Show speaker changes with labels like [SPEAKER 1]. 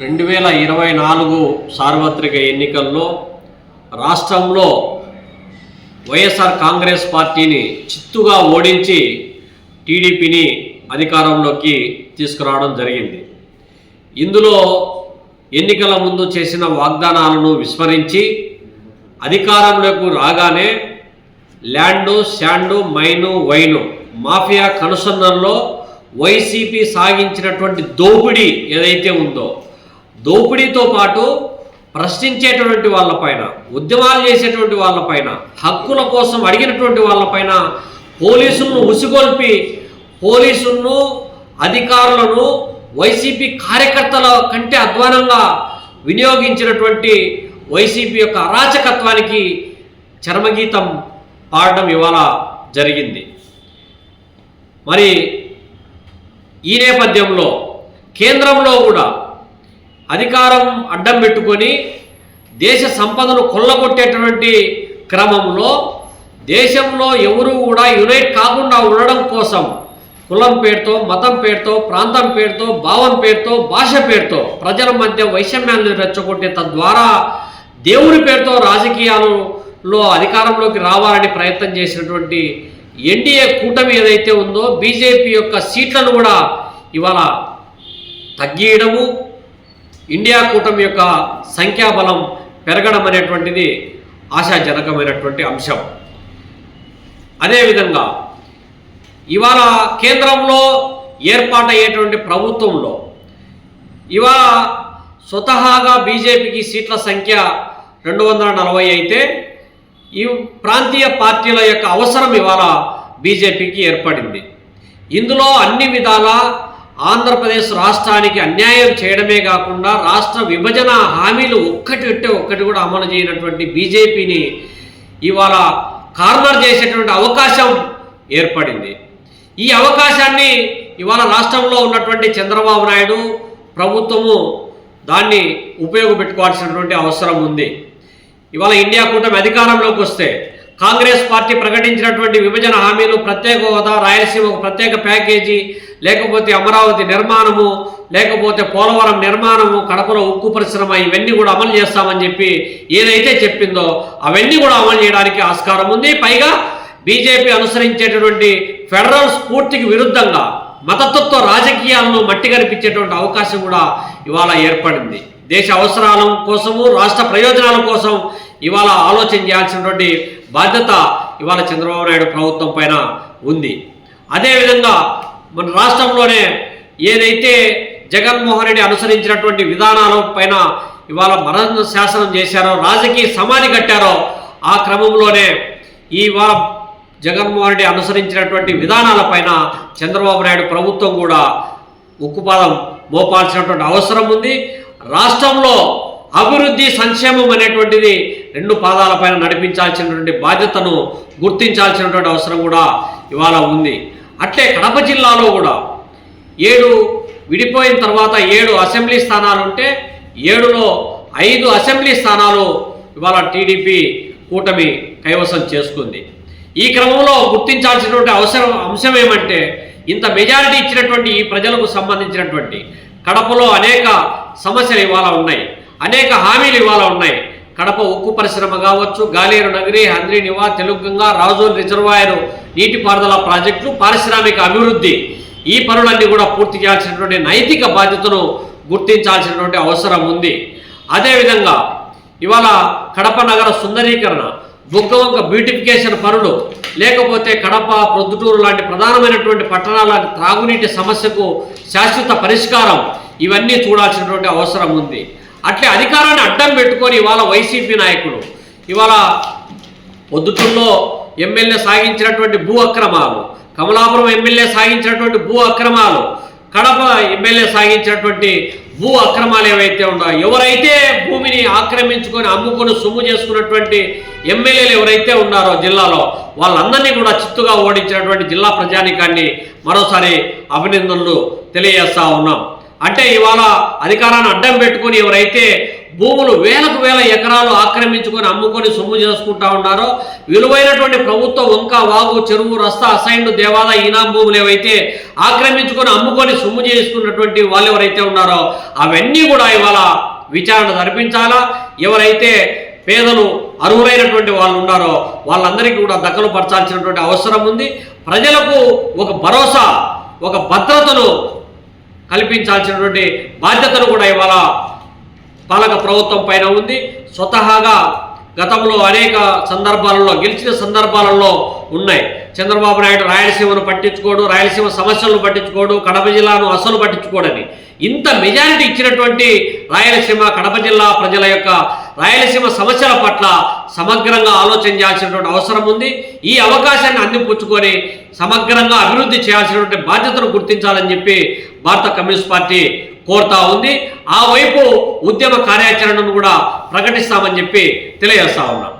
[SPEAKER 1] 2024 సార్వత్రిక ఎన్నికల్లో రాష్ట్రంలో వైఎస్ఆర్ కాంగ్రెస్ పార్టీని చిత్తుగా ఓడించి టీడీపీని అధికారంలోకి తీసుకురావడం జరిగింది. ఇందులో ఎన్నికల ముందు చేసిన వాగ్దానాలను విస్మరించి అధికారంలోకి రాగానే land, sand, mine, wine mafia కనుసన్నల్లో వైసీపీ సాగించినటువంటి దోపిడీ ఏదైతే ఉందో, దోపిడీతో పాటు ప్రశ్నించేటువంటి వాళ్ళపైన, ఉద్యమాలు చేసేటువంటి వాళ్ళపైన, హక్కుల కోసం అడిగినటువంటి వాళ్ళపైన పోలీసులను ఉసిగొల్పి పోలీసులను, అధికారులను వైసీపీ కార్యకర్తల కంటే అధ్వానంగా వినియోగించినటువంటి వైసీపీ యొక్క అరాచకత్వానికి చరమగీతం పాడడం ఇవాళ జరిగింది. మరి ఈ నేపథ్యంలో కేంద్రంలో కూడా అధికారం అడ్డం పెట్టుకొని దేశ సంపదను కొల్లగొట్టేటువంటి క్రమంలో దేశంలో ఎవరు కూడా యునైట్ కాకుండా ఉండడం కోసం కులం పేరుతో, మతం పేరుతో, ప్రాంతం పేరుతో, భావం పేరుతో, భాష పేరుతో ప్రజల మధ్య వైషమ్యాలను రెచ్చగొట్టే తద్వారా దేవుని పేరుతో రాజకీయాలలో అధికారంలోకి రావాలని ప్రయత్నం చేసినటువంటి ఎన్డీఏ కూటమి ఏదైతే ఉందో, బీజేపీ యొక్క సీట్లను కూడా ఇవాళ తగ్గియడము, ఇండియా కూటమి యొక్క సంఖ్యాబలం పెరగడం అనేటువంటిది ఆశాజనకమైనటువంటి అంశం. అదేవిధంగా ఇవాళ కేంద్రంలో ఏర్పాటయ్యేటువంటి ప్రభుత్వంలో ఇవాళ స్వతహాగా బీజేపీకి సీట్ల సంఖ్య 240 అయితే ఈ ప్రాంతీయ పార్టీల యొక్క అవసరం ఇవాళ బీజేపీకి ఏర్పడింది. ఇందులో అన్ని విధాల ఆంధ్రప్రదేశ్ రాష్ట్రానికి అన్యాయం చేయడమే కాకుండా రాష్ట్ర విభజన హామీలు ఒక్కటి కూడా అమలు చేయనటువంటి బీజేపీని ఇవాళ కార్నర్ చేసేటువంటి అవకాశం ఏర్పడింది. ఈ అవకాశాన్ని ఇవాళ రాష్ట్రంలో ఉన్నటువంటి చంద్రబాబు నాయుడు ప్రభుత్వము దాన్ని ఉపయోగపెట్టుకోవాల్సినటువంటి అవసరం ఉంది. ఇవాళ ఇండియా కూటమి అధికారంలోకి వస్తే కాంగ్రెస్ పార్టీ ప్రకటించినటువంటి విభజన హామీలు, ప్రత్యేక హోదా, రాయలసీమకు ప్రత్యేక ప్యాకేజీ, లేకపోతే అమరావతి నిర్మాణము, లేకపోతే పోలవరం నిర్మాణము, కడపలో ఉక్కు పరిశ్రమ, ఇవన్నీ కూడా అమలు చేస్తామని చెప్పి ఏదైతే చెప్పిందో అవన్నీ కూడా అమలు చేయడానికి ఆస్కారం ఉంది. పైగా బీజేపీ అనుసరించేటటువంటి ఫెడరల్ స్ఫూర్తికి విరుద్ధంగా మతతత్వ రాజకీయాలను మట్టి కనిపించేటువంటి అవకాశం కూడా ఇవాళ ఏర్పడింది. దేశ అవసరాల కోసము, రాష్ట్ర ప్రయోజనాల కోసం ఇవాళ ఆలోచన చేయాల్సినటువంటి బాధ్యత ఇవాళ చంద్రబాబు నాయుడు ప్రభుత్వం పైన ఉంది. అదేవిధంగా మన రాష్ట్రంలోనే ఏదైతే జగన్మోహన్ రెడ్డి అనుసరించినటువంటి విధానాల పైన ఇవాళ మరణ శాసనం చేశారో, రాజకీయ సమాధి కట్టారో, ఆ క్రమంలోనే ఇవాళ జగన్మోహన్ రెడ్డి అనుసరించినటువంటి విధానాలపైన చంద్రబాబు నాయుడు ప్రభుత్వం కూడా ఉక్కుపాదం మోపాల్సినటువంటి అవసరం ఉంది. రాష్ట్రంలో అభివృద్ధి, సంక్షేమం అనేటువంటిది 2 పాదాలపైన నడిపించాల్సినటువంటి బాధ్యతను గుర్తించాల్సినటువంటి అవసరం కూడా ఇవాళ ఉంది. అట్లే కడప జిల్లాలో కూడా 7 విడిపోయిన తర్వాత 7 అసెంబ్లీ స్థానాలు ఉంటే 7లో 5 అసెంబ్లీ స్థానాలు ఇవాళ టీడీపీ కూటమి కైవసం చేసుకుంది. ఈ క్రమంలో గుర్తించాల్సినటువంటి అంశం ఏమంటే, ఇంత మెజారిటీ ఇచ్చినటువంటి ఈ ప్రజలకు సంబంధించినటువంటి కడపలో అనేక సమస్యలు ఇవాళ ఉన్నాయి, అనేక హామీలు ఇవాళ ఉన్నాయి. కడప ఉక్కు పరిశ్రమ కావచ్చు, గాలేరు నగరి, హంద్రీ నివా, తెలుగుగంగా, రాజోల్ రిజర్వాయర్ నీటిపారుదల ప్రాజెక్టులు, పారిశ్రామిక అభివృద్ధి, ఈ పనులన్నీ కూడా పూర్తి చేయాల్సినటువంటి నైతిక బాధ్యతను గుర్తించాల్సినటువంటి అవసరం ఉంది. అదేవిధంగా ఇవాళ కడప నగర సుందరీకరణ, బుగ్గవంక బ్యూటిఫికేషన్ పనులు, లేకపోతే కడప, ప్రొద్దుటూరు లాంటి ప్రధానమైనటువంటి పట్టణాల త్రాగునీటి సమస్యకు శాశ్వత పరిష్కారం, ఇవన్నీ చూడాల్సినటువంటి అవసరం ఉంది. అట్లే అధికారాన్ని అడ్డం పెట్టుకొని ఇవాళ వైసీపీ నాయకులు ఇవాళ పొద్దుటూరులో ఎమ్మెల్యే సాగించినటువంటి భూ అక్రమాలు, కమలాపురం ఎమ్మెల్యే సాగించినటువంటి భూ అక్రమాలు, కడప ఎమ్మెల్యే సాగించినటువంటి భూ అక్రమాలు ఏవైతే ఉన్నాయో, ఎవరైతే భూమిని ఆక్రమించుకొని అమ్ముకొని సొమ్ము చేసుకున్నటువంటి ఎమ్మెల్యేలు ఎవరైతే ఉన్నారో జిల్లాలో, వాళ్ళందరినీ కూడా చిత్తుగా ఓడించినటువంటి జిల్లా ప్రజానీకాన్ని మరోసారి అభినందనలు తెలియజేస్తా ఉన్నాం. అంటే ఇవాళ అధికారాన్ని అడ్డం పెట్టుకుని ఎవరైతే భూములు వేలకు వేల ఎకరాలు ఆక్రమించుకొని అమ్ముకొని సొమ్ము చేసుకుంటా ఉన్నారో, విలువైనటువంటి ప్రభుత్వ వంక, వాగు, చెరువు, రస్తా, అసైన్డ్, దేవాలయ, ఈనాం భూములు ఏవైతే ఆక్రమించుకొని అమ్ముకొని సొమ్ము చేసుకున్నటువంటి వాళ్ళు ఎవరైతే ఉన్నారో అవన్నీ కూడా ఇవాళ విచారణ జరిపించాలా. ఎవరైతే పేదలు అర్హులైనటువంటి వాళ్ళు ఉన్నారో వాళ్ళందరికీ కూడా దక్కలు పరచాల్సినటువంటి అవసరం ఉంది. ప్రజలకు ఒక భరోసా, ఒక భద్రతను కల్పించాల్సినటువంటి బాధ్యతను కూడా ఇవాళ పాలక ప్రభుత్వం పైన ఉంది. స్వతహాగా గతంలో అనేక సందర్భాలలో గెలిచిన సందర్భాలలో ఉన్నాయి. చంద్రబాబు నాయుడు రాయలసీమను పట్టించుకోడు, రాయలసీమ సమస్యలను పట్టించుకోడు, కడప జిల్లాను అసలు పట్టించుకోడని ఇంత మెజారిటీ ఇచ్చినటువంటి రాయలసీమ, కడప జిల్లా ప్రజల యొక్క రాయలసీమ సమస్యల పట్ల సమగ్రంగా ఆలోచన చేయాల్సినటువంటి అవసరం ఉంది. ఈ అవకాశాన్ని అందిపుచ్చుకొని సమగ్రంగా అభివృద్ధి చేయాల్సినటువంటి బాధ్యతను గుర్తించాలని చెప్పి భారత కమ్యూనిస్ట్ పార్టీ కోరుతా ఉంది. ఆ వైపు ఉద్యమ కార్యాచరణను కూడా ప్రకటిస్తామని చెప్పి తెలియజేస్తా ఉన్నాం.